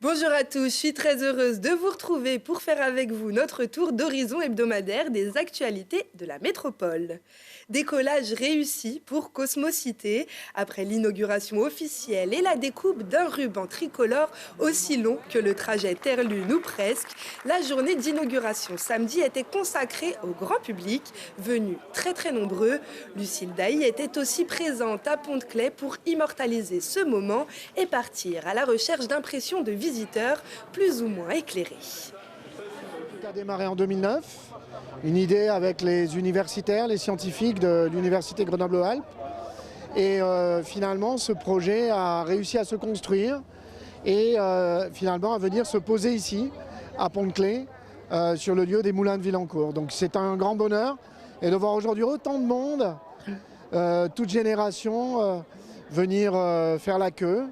Bonjour à tous, je suis très heureuse de vous retrouver pour faire avec vous notre tour d'horizon hebdomadaire des actualités de la métropole. Décollage réussi pour Cosmocité, après l'inauguration officielle et la découpe d'un ruban tricolore aussi long que le trajet Terre-Lune ou presque, la journée d'inauguration samedi était consacrée au grand public, venu très nombreux. Lucille Dailly était aussi présente à Pont-de-Claix pour immortaliser ce moment et partir à la recherche d'impressions de visiteurs plus ou moins éclairés. Tout a démarré en 2009, une idée avec les universitaires, les scientifiques de l'université Grenoble-Alpes. Et finalement, ce projet a réussi à se construire et finalement à venir se poser ici, à Pont-de-Claix, sur le lieu des Moulins de Villancourt. Donc c'est un grand bonheur et de voir aujourd'hui autant de monde, toute génération, venir faire la queue.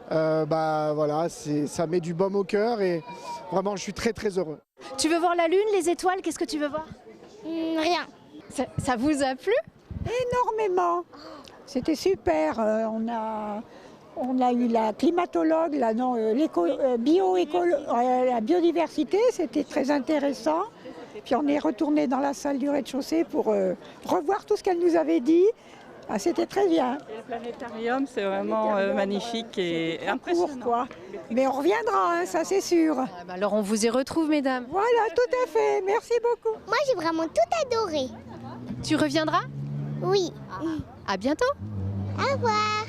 Voilà, ça met du baume au cœur et vraiment je suis très heureux. Tu veux voir la lune, les étoiles, qu'est-ce que tu veux voir? Rien. Ça vous a plu? Énormément. C'était super. On a eu la climatologue, la biodiversité, c'était très intéressant. Puis on est retourné dans la salle du rez-de-chaussée pour revoir tout ce qu'elle nous avait dit. Ah, c'était très bien. Et le planétarium, c'est vraiment magnifique et impressionnant. Quoi. Mais on reviendra, ça c'est sûr. Alors on vous y retrouve, mesdames. Voilà, tout à fait. Merci beaucoup. Moi, j'ai vraiment tout adoré. Tu reviendras? Oui. À bientôt. Au revoir.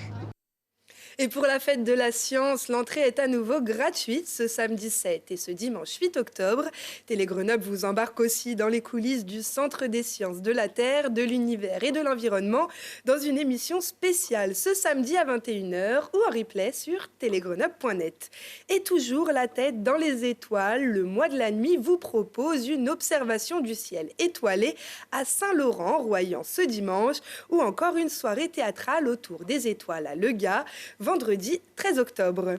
Et pour la fête de la science, l'entrée est à nouveau gratuite ce samedi 7 et ce dimanche 8 octobre. Télé Grenoble vous embarque aussi dans les coulisses du Centre des sciences de la Terre, de l'univers et de l'environnement dans une émission spéciale ce samedi à 21h ou en replay sur télégrenoble.net. Et toujours la tête dans les étoiles, le mois de la nuit vous propose une observation du ciel étoilé à Saint-Laurent-Royan ce dimanche ou encore une soirée théâtrale autour des étoiles à Le Gars, vendredi 13 octobre.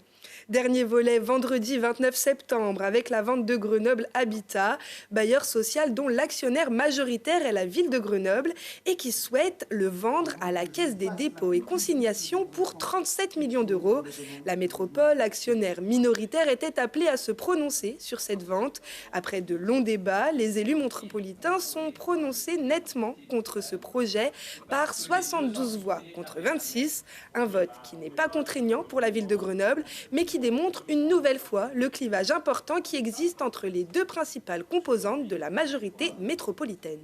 Dernier volet vendredi 29 septembre avec la vente de Grenoble Habitat, bailleur social dont l'actionnaire majoritaire est la ville de Grenoble et qui souhaite le vendre à la Caisse des dépôts et consignations pour 37 millions d'euros. La métropole, actionnaire minoritaire, était appelée à se prononcer sur cette vente. Après de longs débats, les élus métropolitains sont prononcés nettement contre ce projet par 72 voix contre 26. Un vote qui n'est pas contraignant pour la ville de Grenoble, mais qui démontre une nouvelle fois le clivage important qui existe entre les deux principales composantes de la majorité métropolitaine.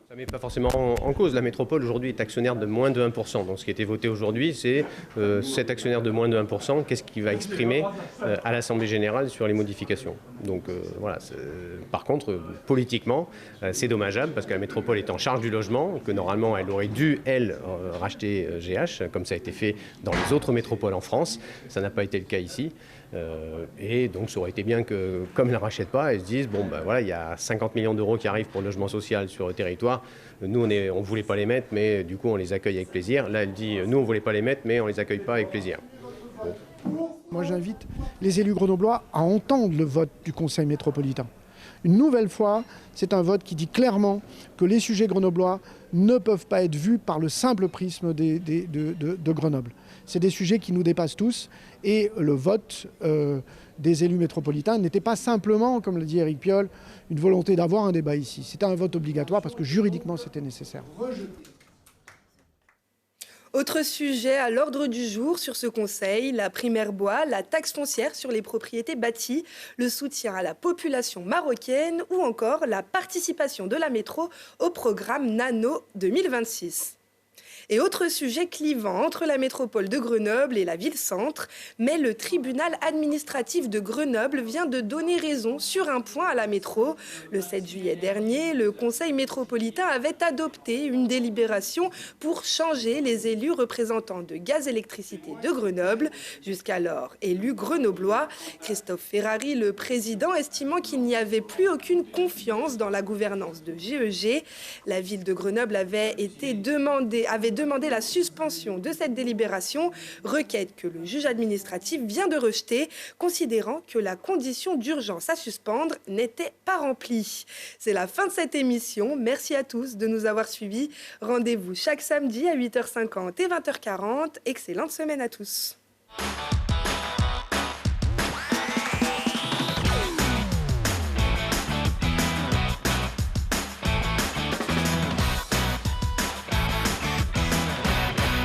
Ça ne met pas forcément en cause. La métropole aujourd'hui est actionnaire de moins de 1%. Donc ce qui a été voté aujourd'hui, c'est cet actionnaire de moins de 1%, qu'est-ce qu'il va exprimer à l'Assemblée générale sur les modifications. Donc voilà. Par contre, politiquement, c'est dommageable parce que la métropole est en charge du logement, que normalement elle aurait dû, elle, racheter GH, comme ça a été fait dans les autres métropoles en France. Ça n'a pas été le cas ici. Et donc ça aurait été bien que, comme ils ne la rachètent pas, elles se disent, bon ben voilà, il y a 50 millions d'euros qui arrivent pour le logement social sur le territoire. Nous, on ne voulait pas les mettre, mais du coup, on les accueille avec plaisir. Là, elle dit, nous, on ne voulait pas les mettre, mais on ne les accueille pas avec plaisir. Bon. Moi, j'invite les élus grenoblois à entendre le vote du Conseil métropolitain. Une nouvelle fois, c'est un vote qui dit clairement que les sujets grenoblois ne peuvent pas être vus par le simple prisme de Grenoble. C'est des sujets qui nous dépassent tous et le vote des élus métropolitains n'était pas simplement, comme l'a dit Éric Piolle, une volonté d'avoir un débat ici. C'était un vote obligatoire parce que juridiquement c'était nécessaire. Autre sujet à l'ordre du jour sur ce conseil, la prime Herbois, la taxe foncière sur les propriétés bâties, le soutien à la population marocaine ou encore la participation de la métro au programme Nano 2026. Et autre sujet clivant entre la métropole de Grenoble et la ville-centre, mais le tribunal administratif de Grenoble vient de donner raison sur un point à la métro. Le 7 juillet dernier, le conseil métropolitain avait adopté une délibération pour changer les élus représentants de Gaz Électricité de Grenoble, jusqu'alors élus grenoblois. Christophe Ferrari, le président, estimant qu'il n'y avait plus aucune confiance dans la gouvernance de GEG. La ville de Grenoble avait demandé la suspension de cette délibération, requête que le juge administratif vient de rejeter, considérant que la condition d'urgence à suspendre n'était pas remplie. C'est la fin de cette émission. Merci à tous de nous avoir suivis. Rendez-vous chaque samedi à 8h50 et 20h40. Excellente semaine à tous.